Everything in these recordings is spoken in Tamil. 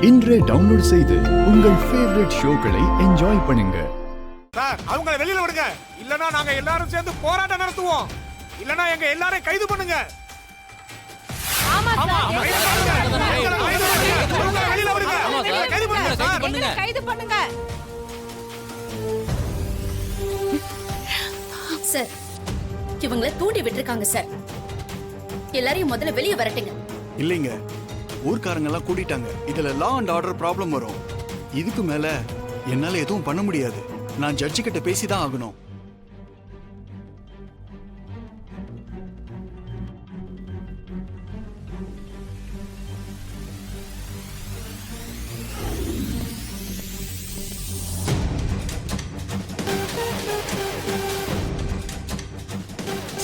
இன்றே டவுன்லோட் செய்து உங்கள் ஃபேவரட் ஷோக்களை என்ஜாய் பண்ணுங்க. சார், அவங்களை வெளியில விடுங்க. இல்லனா நாங்க எல்லாரும் சேர்ந்து போராட்டம் நடத்துவோம். இல்லனா எங்க எல்லாரையும் கைது பண்ணுங்க. ஆமா சார், வெளியில விடுங்க. கைது பண்ணுங்க சார். கைது பண்ணுங்க சார். இவங்கள தூண்டி விட்டுருக்காங்க சார். எல்லாரையும் முதல்ல வெளியே வரட்டுங்க. இல்லைங்க, ஊர்க்காரங்க எல்லாம் கூட்டிட்டாங்க. இதுல லா அண்ட் ஆர்டர் ப்ராப்ளம் வரும். இதுக்கு மேல என்னால எதுவும் பண்ண முடியாது. நான் ஜட்ஜி கிட்ட பேசிதான் ஆகணும்.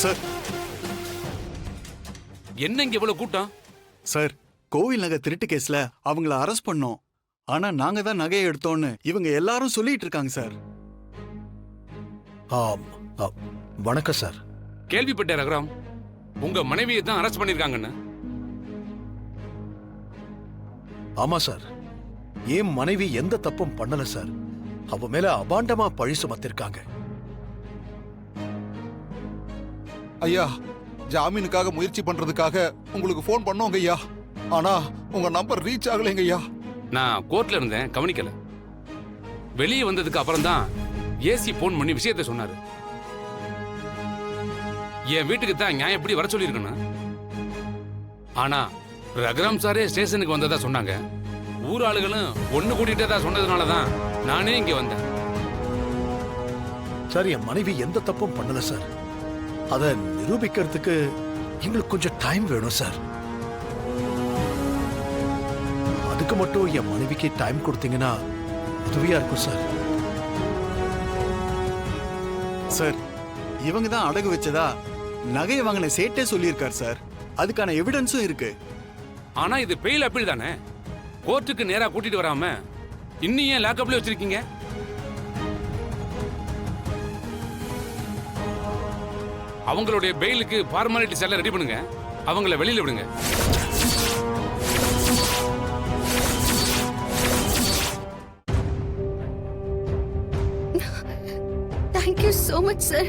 சார், என்ன இங்க இவ்வளவு கூட்டம்? சார், கோவில் நகை திருட்டு கேஸ்ல அவங்கள அரெஸ்ட் பண்ணோம். ஆனா நாங்க தான் நகையை எடுத்தோம்னு இவங்க எல்லாரும் சொல்லிட்டு இருக்காங்க சார். வணக்கம் சார். கேள்விப்பட்ட ரகுராம், உங்க மனைவியை தான் அரெஸ்ட் பண்ணிருக்காங்கன்னு. ஆமா சார், என் மனைவி எந்த தப்பும் பண்ணல சார். அவ மேல அபாண்டமா பழி சுமத்திருக்காங்க. ஐயா, ஜாமீனுக்காக முயற்சி பண்றதுக்காக உங்களுக்கு போன் பண்ணோங்க ஐயா. ஆனா உங்க நம்பர் ரீச் ஆகலைங்க ஐயா. நான் கோர்ட்ல இருந்தேன், கவனிக்கல. வெளியே வந்ததுக்கு அப்புறம் தான் ஏசி போன் பண்ணி விஷயத்தை சொன்னாரு. என் வீட்டுக்கு தான் நியாயம் எப்படி வர சொல்லியிருக்கணும். ஆனா ரகுராம் சாரே ஸ்டேஷனுக்கு வந்ததா சொன்னாங்க. ஊர் ஆளுகளும் ஒண்ணு கூட்டிட்டதா சொன்னதுனாலதான் நானே இங்க வந்தேன். சார், என் மனைவி எந்த தப்பும் பண்ணல சார். அதை நிரூபிக்கிறதுக்கு எங்களுக்கு கொஞ்சம் டைம் வேணும் சார். அதுக்கு மட்டும் என் மனைவிக்கு டைம் கொடுத்தீங்கன்னா உதவியா இருக்கும் சார். சார், இவங்க தான் அடகு வச்சதா நகையை வாங்கின சேட்டே சொல்லியிருக்கார் சார். அதுக்கான எவிடன்ஸும் இருக்கு. ஆனா இது பெயில் அப்பீல் தானே. கோர்ட்டுக்கு நேரா கூட்டிட்டு வராம இன்னும் ஏன் லாக்அப்ல வச்சிருக்கீங்க? அவங்களுடைய பெயிலுக்கு ஃபார்மாலிட்டிஸ் எல்லாம் ரெடி பண்ணுங்க. அவங்கள வெளியில விடுங்க. Thank you so much, sir.